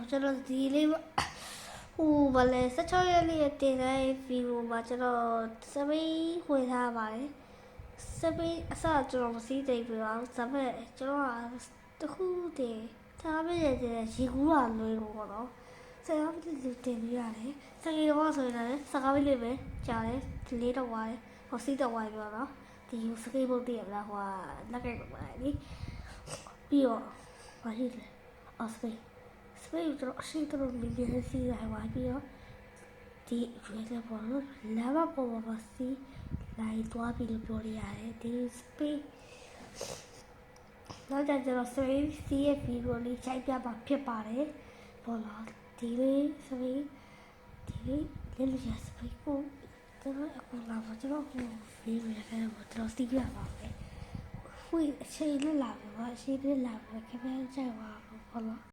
ကျွန်တော်ဒီလေးဟိုဘာလဲ16ရက်လေးတင်တဲ့ဗီဒီယိုမှာကျွန်တော်စပိန်ဝင်ထားပါတယ်စပိန်အစကျွန်တော်မစီးသိပြီပါဒါပေမဲ့ကျွန်တော်ကတခုတည်းထားပြည့်တဲ့ရေကူးတာလွယ်လို့ပေါ့နော်ဆရာကတင်ပြရတယ်စကေတော့ဆိုရင်လည်းစကားလေးပဲကြားတယ်ဒီလေးတော့ဝါတယ်ဟိုစီးတော့ဝါပြောတော့ဒီစကေဘုတ်တည်းလားဟိုလက်ကလိုက်ပါလေပြီးတော့ဘာဖြစ်လဲစပိန်ကျွန်တော်အရှိတော်လေးလေးစီးရပါပြီးတော့ဒီရွေးတဲ့ပေါ်လို့လာဘပေါ်ပါစီလိုက်သွားပြီးလို့ပြောရတယ်ဒီစပိန်နောက်ကျကျွန်တော်စပိန်စီးရဲ့ဗီဒီယိုလေးချိန်ပြပါဖြစ်ပါတယ်ပေါ်လာဒီလေးစပိန်ဒီလေးလေးရစပိန်ကိုကျွန်တော်အခုလာပါကျွန်တော်ကိုဗီဒီယိုရိုက်ခဲ့တော့ကျွန်တော်စီးပြပါမယ်ဖွင့်အချိန်လေးလာပါအချိန်လေးလာပါခင်ဗျားကြိုက်ပါဘောလား